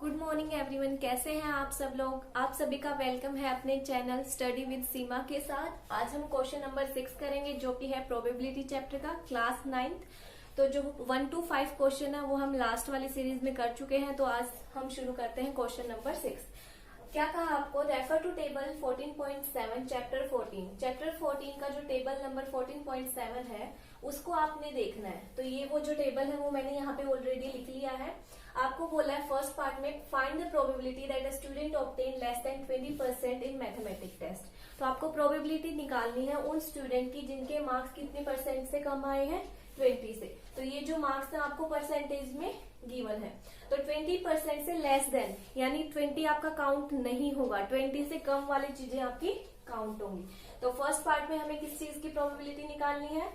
Good morning everyone, कैसे हैं आप सब लोग। आप सभी का वेलकम है अपने चैनल स्टडी विद सीमा के साथ। आज हम क्वेश्चन नंबर 6 करेंगे जो कि है प्रोबेबिलिटी चैप्टर का क्लास 9th। तो जो 1 to 5 क्वेश्चन है वो हम लास्ट वाली सीरीज में कर चुके हैं। तो आज हम शुरू करते हैं क्वेश्चन नंबर 6। क्या कहा आपको, refer to table 14.7 chapter 14। Chapter 14 का जो टेबल नंबर 14.7 है उसको आपने देखना है। तो ये वो जो टेबल है वो मैंने यहाँ पे ऑलरेडी लिख लिया है। आपको बोला है फर्स्ट पार्ट में find the probability that a student obtain less than 20% in mathematics test. तो आपको प्रोबेबिलिटी निकालनी है उन स्टूडेंट की जिनके मार्क्स कितने परसेंट से कम आए हैं, 20 से। तो ये जो मार्क्स है आपको परसेंटेज में गिवन है। तो 20% से लेस देन यानी 20 आपका काउंट नहीं होगा, 20 से कम वाली चीजें आपकी काउंट होंगी। तो फर्स्ट पार्ट में हमें किस चीज की प्रोबेबिलिटी निकालनी है,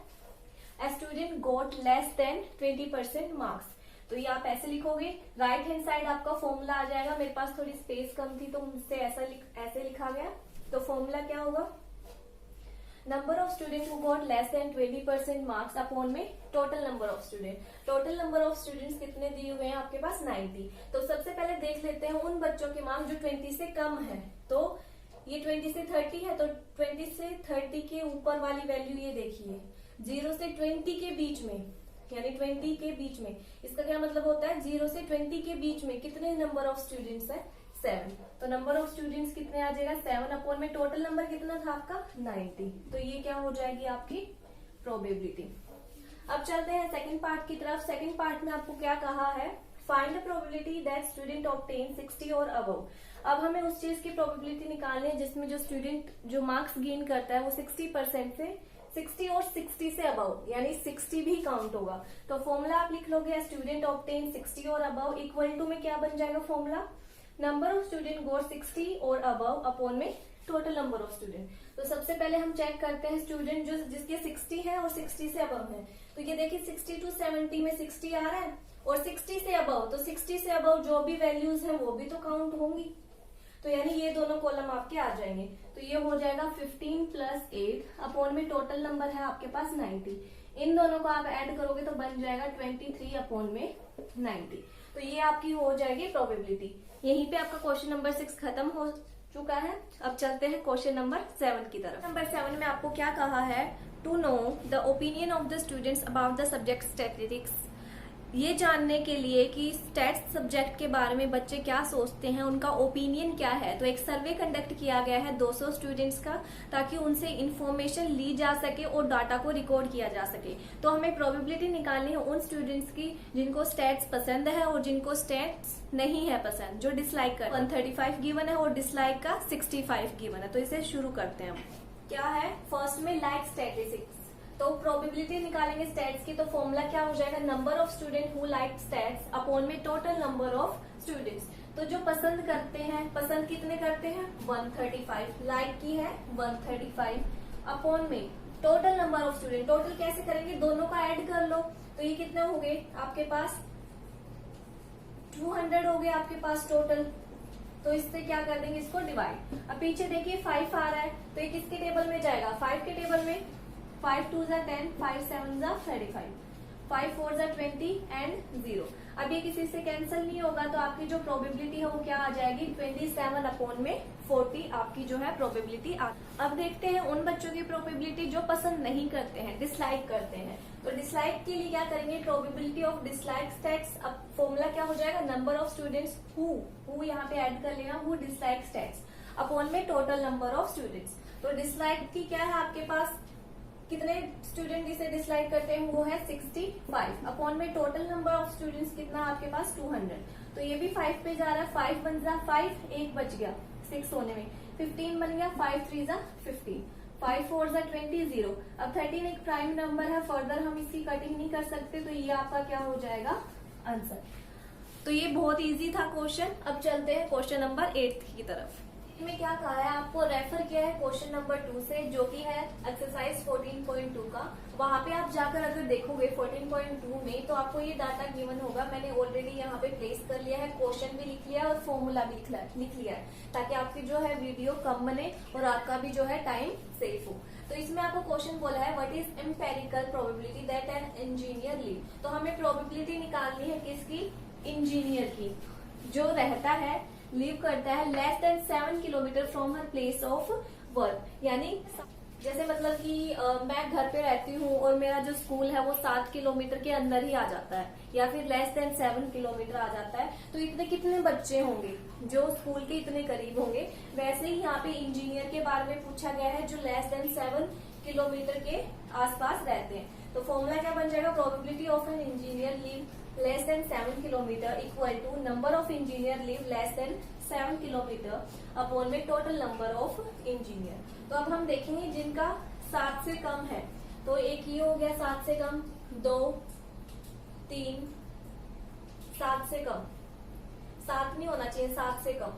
a student got less than 20% marks. तो ये आप ऐसे लिखोगे, राइट हैंड साइड आपका फॉर्मूला आ जाएगा। मेरे पास थोड़ी स्पेस कम थी तो मुझसे ऐसे लिखा गया। तो फॉर्मूला क्या होगा, number of student who got less than 20% marks upon में total number of student. Total number of students कितने दिए हुए हैं आपके पास, 90। तो सबसे पहले देख लेते हैं उन बच्चों के मार्क्स जो 20 से कम है। तो ये 20 से 30 है, तो 20 से 30 के ऊपर वाली वैल्यू ये देखिए, 0 से 20 के बीच में यानी 20 के बीच में। इसका क्या मतलब होता है, 0 से 20 के बीच में कितने नंबर ऑफ स्टूडेंट्स है, 7। तो नंबर ऑफ स्टूडेंट्स कितने आ जाएगा, 7 अपॉन में टोटल नंबर कितना था आपका, 90। तो ये क्या हो जाएगी आपकी प्रोबेबिलिटी। अब चलते हैं सेकंड पार्ट की तरफ। सेकंड पार्ट में आपको क्या कहा है, find the probability that student obtain 60 और अबव। अब हमें उस चीज की प्रोबेबिलिटी निकालनी है जिसमें जो स्टूडेंट जो मार्क्स गेन करता है वो 60% से 60 और 60 से अबव यानी 60 भी काउंट होगा। तो फॉर्मूला आप लिख लोगे, स्टूडेंट ऑब्टेन 60 और अबव इक्वल टू में क्या बन जाएगा formula, number of student got 60 और अबव अपॉन में टोटल नंबर ऑफ स्टूडेंट। तो सबसे पहले हम चेक करते हैं स्टूडेंट जो जिसके 60 है और 60 से अबव है। तो ये देखिए 60 to 70 में 60 आ रहा है और 60 से अबव, तो 60 से अबव जो भी वैल्यूज है वो भी तो काउंट होंगी। तो यानी ये दोनों कॉलम आपके आ जाएंगे। तो ये हो जाएगा 15 + 8 अपॉन में टोटल नंबर है आपके पास 90। इन दोनों को आप ऐड करोगे तो बन जाएगा 23 अपॉन में 90। तो ये आपकी हो जाएगी प्रोबेबिलिटी। यहीं पे आपका क्वेश्चन नंबर 6 खत्म हो चुका है। अब चलते हैं क्वेश्चन नंबर 7 की तरफ। नंबर 7 में आपको क्या कहा है, to know the opinion of the students about the subject statistics. ये जानने के लिए कि स्टैट्स सब्जेक्ट के बारे में बच्चे क्या सोचते हैं, उनका ओपिनियन क्या है। तो एक सर्वे कंडक्ट किया गया है 200 स्टूडेंट्स का, ताकि उनसे इंफॉर्मेशन ली जा सके और डाटा को रिकॉर्ड किया जा सके। तो हमें प्रोबेबिलिटी निकालनी है उन स्टूडेंट्स की जिनको स्टैट्स पसंद है और जिनको स्टैट्स नहीं है पसंद, जो डिसलाइक कर। 135 गिवन है और डिसलाइक का 65 गिवन है। तो इसे शुरू करते हैं हम। क्या है, फर्स्ट में लाइक स्टैटिस्टिक्स। तो प्रोबेबिलिटी निकालेंगे स्टैट्स की। तो फॉर्मूला क्या हो जाएगा, number of student who like stats upon में टोटल नंबर ऑफ स्टूडेंट्स। तो जो पसंद करते हैं, पसंद कितने करते हैं, 135, लाइक की है 135 अपॉन में total number of student. Total कैसे करेंगे, दोनों का ऐड कर लो। तो ये कितने हो गए आपके पास, 200 हो गए आपके पास टोटल। तो इससे क्या कर देंगे, इसको डिवाइड। अब पीछे देखिए 5 आ रहा है, तो ये किसके टेबल में जाएगा, 5 के टेबल में। 5 2 = 10, 5 7 = 35, 5 4 = 20 एंड 0। अब ये किसी से कैंसिल नहीं होगा, तो आपकी जो प्रोबेबिलिटी है वो क्या आ जाएगी, 27 अपॉन में 40 आपकी जो है प्रोबेबिलिटी आ। अब देखते हैं उन बच्चों की प्रोबेबिलिटी जो पसंद नहीं करते हैं, डिसलाइक करते हैं। तो डिसलाइक के लिए क्या करेंगे, प्रोबेबिलिटी ऑफ डिसलाइक स्टैट्स। अब फॉर्मूला क्या हो जाएगा, नंबर ऑफ स्टूडेंट्स हु यहाँ पे ऐड कर लेना, हु डिसलाइक स्टैट्स अपॉन में टोटल नंबर ऑफ स्टूडेंट्स। तो डिसलाइक की क्या है आपके पास, कितने स्टूडेंट इसे डिसलाइक करते हैं, वो है 65 अपॉन में टोटल नंबर ऑफ स्टूडेंट्स कितना आपके पास, 200। तो ये भी 5 पे जा रहा है, 5 बन जा 5, 1 बच गया 6 होने में, 15 बन गया, 5 3 = 15, 5 4 = 20, 0। अब 13 एक प्राइम नंबर है, फर्दर हम इसकी कटिंग नहीं कर सकते। तो ये आपका क्या हो जाएगा आंसर। तो ये बहुत इजी था क्वेश्चन। अब चलते हैं क्वेश्चन नंबर 8 की तरफ। में क्या कहा है, आपको रेफर किया है क्वेश्चन नंबर 2 से, जो कि है एक्सरसाइज 14.2 का। वहां पे आप जाकर अगर देखोगे 14.2 में, तो आपको ये डाटा गिवन होगा। मैंने ऑलरेडी यहाँ पे प्लेस कर लिया है, क्वेश्चन भी लिख लिया है और फॉर्मूला भी लिख लिया है, ताकि आपकी जो है वीडियो कम बने और आपका भी जो है टाइम सेफ हो। तो इसमें आपको क्वेश्चन बोला है, what is empirical probability that an engineer leave. तो हमें प्रोबेबिलिटी निकालनी है किसकी, इंजीनियर की। जो रहता है, लिव करता है less than 7 kilometre from her place of work. यानी जैसे मतलब कि मैं घर पे रहती हूँ और मेरा जो स्कूल है वो 7 किलोमीटर के अंदर ही आ जाता है, या फिर लेस देन 7 किलोमीटर आ जाता है, तो इतने कितने बच्चे होंगे जो स्कूल के इतने करीब होंगे। वैसे ही यहाँ पे इंजीनियर के बारे में पूछा गया है जो लेस देन 7 किलोमीटर के आसपास रहते हैं। तो फॉर्मूला क्या बन जाएगा, probability of an engineer live less than 7 kilometre equal to number of engineer live less than 7 kilometre upon में टोटल नंबर ऑफ इंजीनियर। तो अब हम देखेंगे जिनका 7 से कम है, तो एक ये हो गया 7 से कम, 2, 3, 7 से कम, 7 नहीं होना चाहिए, 7 से कम,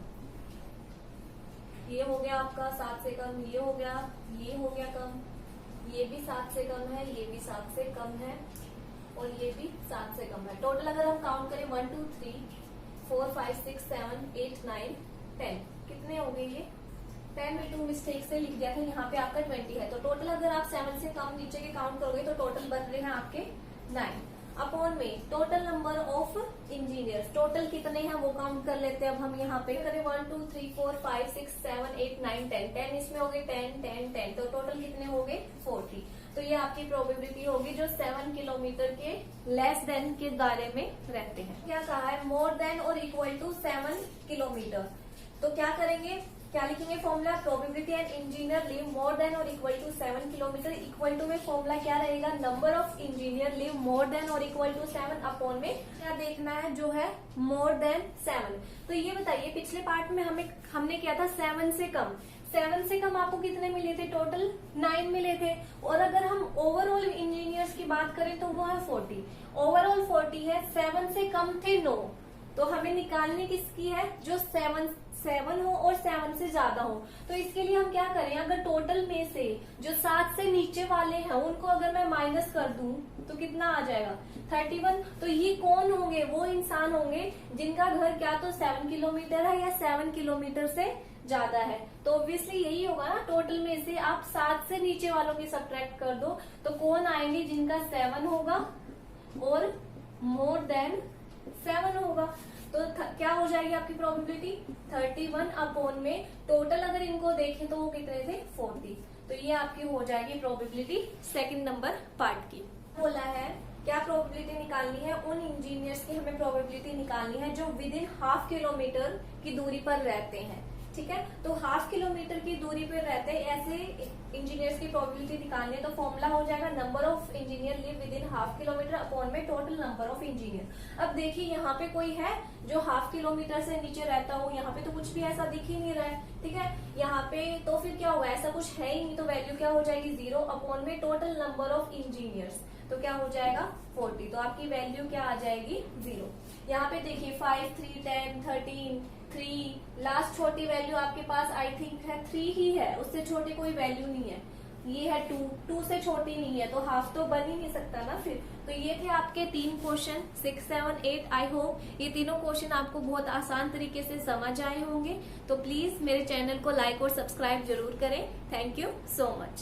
ये हो गया आपका 7 से कम, ये हो गया कम, ये भी 7 से कम है, ये भी 7 से कम है, और ये भी 7 से कम है। टोटल अगर हम काउंट करें 1 2 3 4 5 6 7 8 9 10, कितने हो गए ये 10 में 2 मिस्टेक से लिख दिया था, यहाँ पे आपका 20 है। तो टोटल अगर आप 7 से कम नीचे के काउंट करोगे तो टोटल बन रहे हैं आपके 9 अपॉन में total number of engineers. Total कितने हैं वो काउंट कर लेते हैं। अब हम यहाँ पे करें 1 2 3 4 5 6 7 8 9 10, 10 इसमें हो गए 10 10 10, तो टोटल कितने हो गए 40। तो ये आपकी प्रोबेबिलिटी होगी जो 7 किलोमीटर के लेस देन के दायरे में रहते हैं। क्या कहा है, more than or equal to 7 kilometre. तो क्या करेंगे, क्या लिखेंगे formula, probability and engineer live more than or equal to 7 kilometre equal to में फॉर्मूला क्या रहेगा, number of engineer live more than or equal to 7 upon में क्या देखना है, जो है मोर देन 7। तो ये बताइए पिछले पार्ट में हमने किया था 7 से कम, 7 से कम आपको कितने मिले थे, टोटल 9 मिले थे। और अगर हम ओवरऑल इंजीनियर्स की बात करें तो वो है 40, ओवरऑल 40 है, 7 से कम थे 9। तो हमें निकालने किसकी है, जो 7 हो और 7 से ज्यादा हो। तो इसके लिए हम क्या करें, अगर टोटल में से जो 7 से नीचे वाले हैं उनको अगर मैं माइनस कर दूं तो कितना आ जाएगा 31। तो ये कौन होंगे, वो इंसान होंगे जिनका घर क्या तो 7 किलोमीटर है या 7 किलोमीटर से ज्यादा है। तो ऑब्वियसली यही होगा ना, टोटल में से आप 7 से नीचे वालों की सब्ट्रैक्ट कर दो तो कौन आएंगे, जिनका 7 होगा और मोर देन 7 होगा। तो क्या हो जाएगी आपकी प्रोबेबिलिटी 31 अपॉन में टोटल अगर इनको देखें तो वो कितने थे 40। तो ये आपकी हो जाएगी प्रोबेबिलिटी सेकंड नंबर पार्ट की। बोला है क्या प्रोबेबिलिटी निकालनी है, उन इंजीनियर्स की हमें प्रोबेबिलिटी निकालनी है जो विद इन ½ किलोमीटर की दूरी पर रहते हैं। ठीक है, तो ½ किलोमीटर की दूरी पर रहते हैं ऐसे इंजीनियर्स की प्रोबेबिलिटी निकालनी है। तो फॉर्मूला हो जाएगा number of engineer live with in ½ kilometre upon में टोटल नंबर ऑफ इंजीनियर। अब देखिए यहाँ पे कोई है जो ½ किलोमीटर से नीचे रहता हो, यहाँ पे तो कुछ भी ऐसा दिख ही नहीं रहा है। ठीक है, यहाँ पे तो फिर क्या होगा, ऐसा कुछ है ही नहीं, तो वैल्यू क्या हो जाएगी 0 अपॉन में टोटल नंबर ऑफ इंजीनियर्स। तो क्या हो जाएगा 40, तो आपकी वैल्यू क्या आ जाएगी 0। यहाँ पे देखिए 5 3 10 13 3, लास्ट छोटी वैल्यू आपके पास आई थिंक है 3 ही है, उससे छोटी कोई वैल्यू नहीं है। ये है 2 से छोटी नहीं है, तो हाफ तो बन ही नहीं सकता ना फिर। तो ये थे आपके 3 क्वेश्चन 6 7 8। आई होप ये तीनों क्वेश्चन आपको बहुत आसान तरीके से समझ आए होंगे। तो प्लीज मेरे चैनल को लाइक और सब्सक्राइब जरूर करें। Thank you so much.